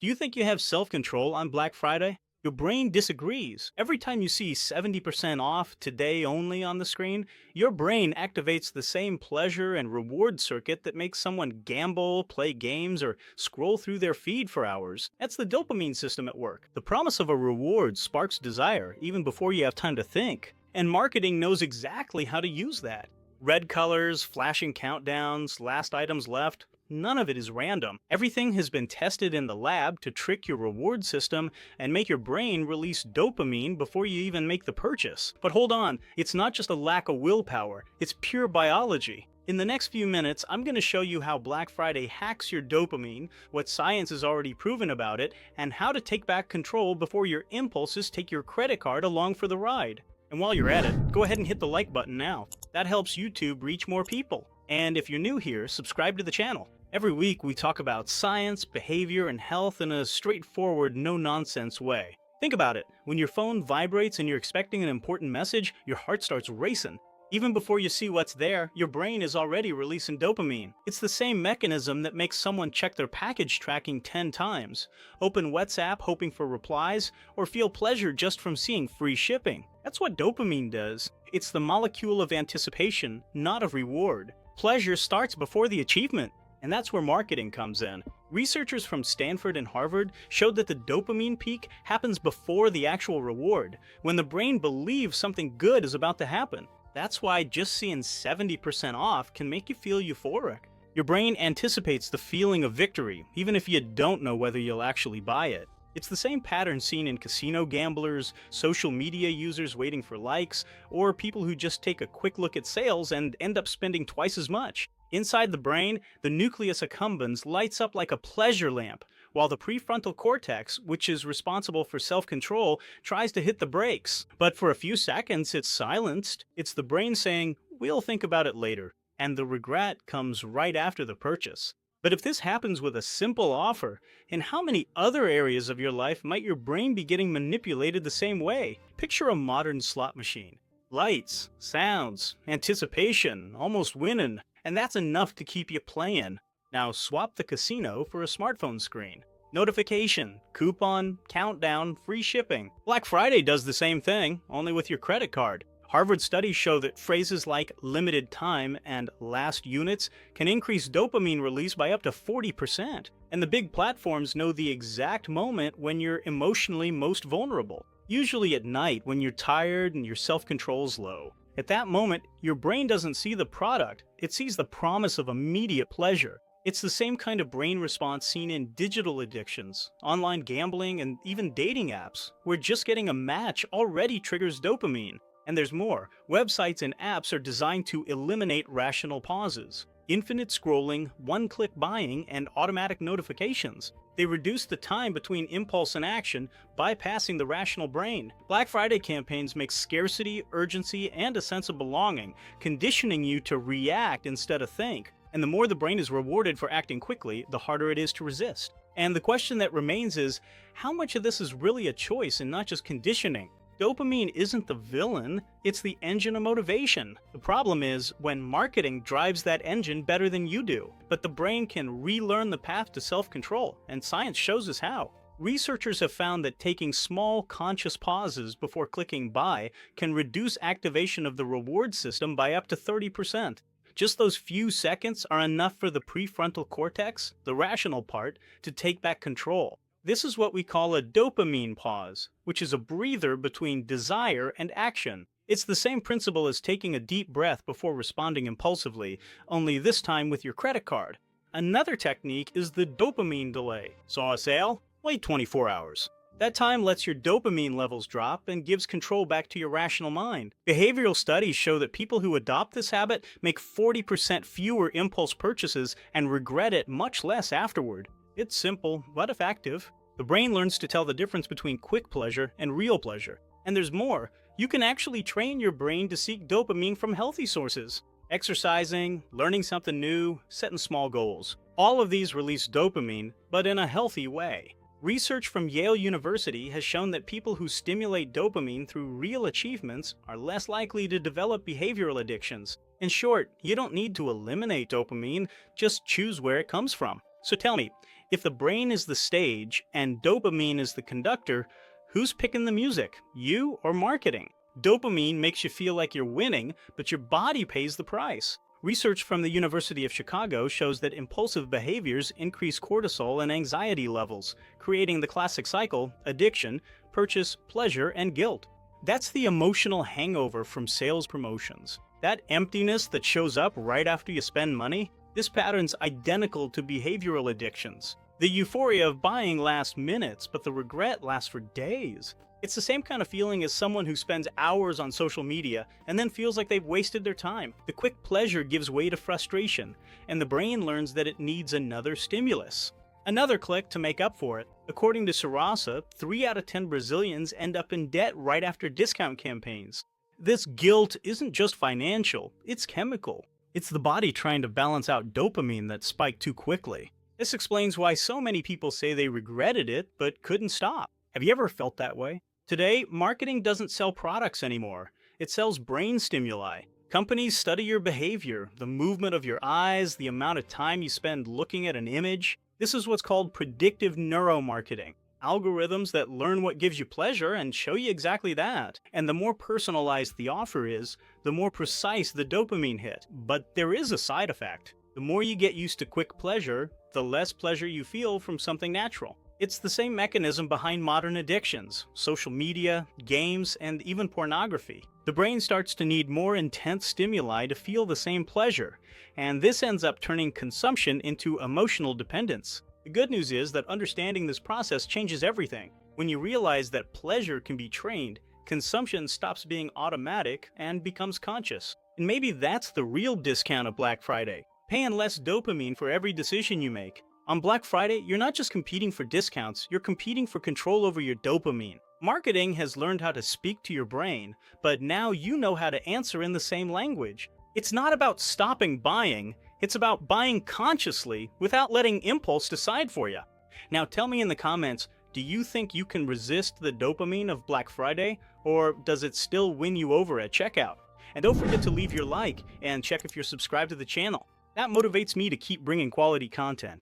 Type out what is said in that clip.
Do you think you have self-control on Black Friday? Your brain disagrees. Every time you see 70% off today only on the screen, your brain activates the same pleasure and reward circuit that makes someone gamble, play games, or scroll through their feed for hours. That's the dopamine system at work. The promise of a reward sparks desire even before you have time to think. And marketing knows exactly how to use that. Red colors, flashing countdowns, last items left. None of it is random. Everything has been tested in the lab to trick your reward system and make your brain release dopamine before you even make the purchase. But hold on, it's not just a lack of willpower, it's pure biology. In the next few minutes, I'm going to show you how Black Friday hacks your dopamine, what science has already proven about it, and how to take back control before your impulses take your credit card along for the ride. And while you're at it, go ahead and hit the like button now. That helps YouTube reach more people. And if you're new here, subscribe to the channel. Every week we talk about science, behavior, and health in a straightforward, no-nonsense way. Think about it. When your phone vibrates and you're expecting an important message, your heart starts racing. Even before you see what's there, your brain is already releasing dopamine. It's the same mechanism that makes someone check their package tracking 10 times, open WhatsApp hoping for replies, or feel pleasure just from seeing free shipping. That's what dopamine does. It's the molecule of anticipation, not of reward. Pleasure starts before the achievement. And that's where marketing comes in. Researchers from Stanford and Harvard showed that the dopamine peak happens before the actual reward, when the brain believes something good is about to happen. That's why just seeing 70% off can make you feel euphoric. Your brain anticipates the feeling of victory, even if you don't know whether you'll actually buy it. It's the same pattern seen in casino gamblers, social media users waiting for likes, or people who just take a quick look at sales and end up spending twice as much. Inside the brain, the nucleus accumbens lights up like a pleasure lamp, while the prefrontal cortex, which is responsible for self-control, tries to hit the brakes. But for a few seconds, it's silenced. It's the brain saying, "We'll think about it later," and the regret comes right after the purchase. But if this happens with a simple offer, in how many other areas of your life might your brain be getting manipulated the same way? Picture a modern slot machine. Lights, sounds, anticipation, almost winning. And that's enough to keep you playing. Now swap the casino for a smartphone screen. Notification, coupon, countdown, free shipping. Black Friday does the same thing, only with your credit card. Harvard studies show that phrases like limited time and last units can increase dopamine release by up to 40%. And the big platforms know the exact moment when you're emotionally most vulnerable. Usually at night when you're tired and your self-control's low. At that moment, your brain doesn't see the product, it sees the promise of immediate pleasure. It's the same kind of brain response seen in digital addictions, online gambling, and even dating apps, where just getting a match already triggers dopamine. And there's more. Websites and apps are designed to eliminate rational pauses. Infinite scrolling, one-click buying, and automatic notifications. They reduce the time between impulse and action, bypassing the rational brain. Black Friday campaigns make scarcity, urgency, and a sense of belonging, conditioning you to react instead of think. And the more the brain is rewarded for acting quickly, the harder it is to resist. And the question that remains is, how much of this is really a choice and not just conditioning? Dopamine isn't the villain, it's the engine of motivation. The problem is when marketing drives that engine better than you do. But the brain can relearn the path to self-control, and science shows us how. Researchers have found that taking small, conscious pauses before clicking buy can reduce activation of the reward system by up to 30%. Just those few seconds are enough for the prefrontal cortex, the rational part, to take back control. This is what we call a dopamine pause, which is a breather between desire and action. It's the same principle as taking a deep breath before responding impulsively, only this time with your credit card. Another technique is the dopamine delay. Saw a sale? Wait 24 hours. That time lets your dopamine levels drop and gives control back to your rational mind. Behavioral studies show that people who adopt this habit make 40% fewer impulse purchases and regret it much less afterward. It's simple, but effective. The brain learns to tell the difference between quick pleasure and real pleasure. And there's more. You can actually train your brain to seek dopamine from healthy sources. Exercising, learning something new, setting small goals. All of these release dopamine, but in a healthy way. Research from Yale University has shown that people who stimulate dopamine through real achievements are less likely to develop behavioral addictions. In short, you don't need to eliminate dopamine, just choose where it comes from. So tell me, If the brain is the stage and dopamine is the conductor, who's picking the music, you or marketing? Dopamine makes you feel like you're winning, but your body pays the price. Research from the University of Chicago shows that impulsive behaviors increase cortisol and anxiety levels, creating the classic cycle: addiction, purchase, pleasure, and guilt. That's the emotional hangover from sales promotions. That emptiness that shows up right after you spend money. This pattern's identical to behavioral addictions. The euphoria of buying lasts minutes, but the regret lasts for days. It's the same kind of feeling as someone who spends hours on social media and then feels like they've wasted their time. The quick pleasure gives way to frustration, and the brain learns that it needs another stimulus. Another click to make up for it. According to Serasa, 3 out of 10 Brazilians end up in debt right after discount campaigns. This guilt isn't just financial, it's chemical. It's the body trying to balance out dopamine that spiked too quickly. This explains why so many people say they regretted it but couldn't stop. Have you ever felt that way? Today, marketing doesn't sell products anymore. It sells brain stimuli. Companies study your behavior, the movement of your eyes, the amount of time you spend looking at an image. This is what's called predictive neuromarketing. Algorithms that learn what gives you pleasure and show you exactly that. And the more personalized the offer is, the more precise the dopamine hit. But there is a side effect. The more you get used to quick pleasure, the less pleasure you feel from something natural. It's the same mechanism behind modern addictions: social media, games, and even pornography. The brain starts to need more intense stimuli to feel the same pleasure, and this ends up turning consumption into emotional dependence. The good news is that understanding this process changes everything. When you realize that pleasure can be trained, consumption stops being automatic and becomes conscious. And maybe that's the real discount of Black Friday: paying less dopamine for every decision you make. On Black Friday, you're not just competing for discounts, you're competing for control over your dopamine. Marketing has learned how to speak to your brain, but now you know how to answer in the same language. It's not about stopping buying, it's about buying consciously without letting impulse decide for you. Now tell me in the comments, do you think you can resist the dopamine of Black Friday, or does it still win you over at checkout? And don't forget to leave your like and check if you're subscribed to the channel. That motivates me to keep bringing quality content.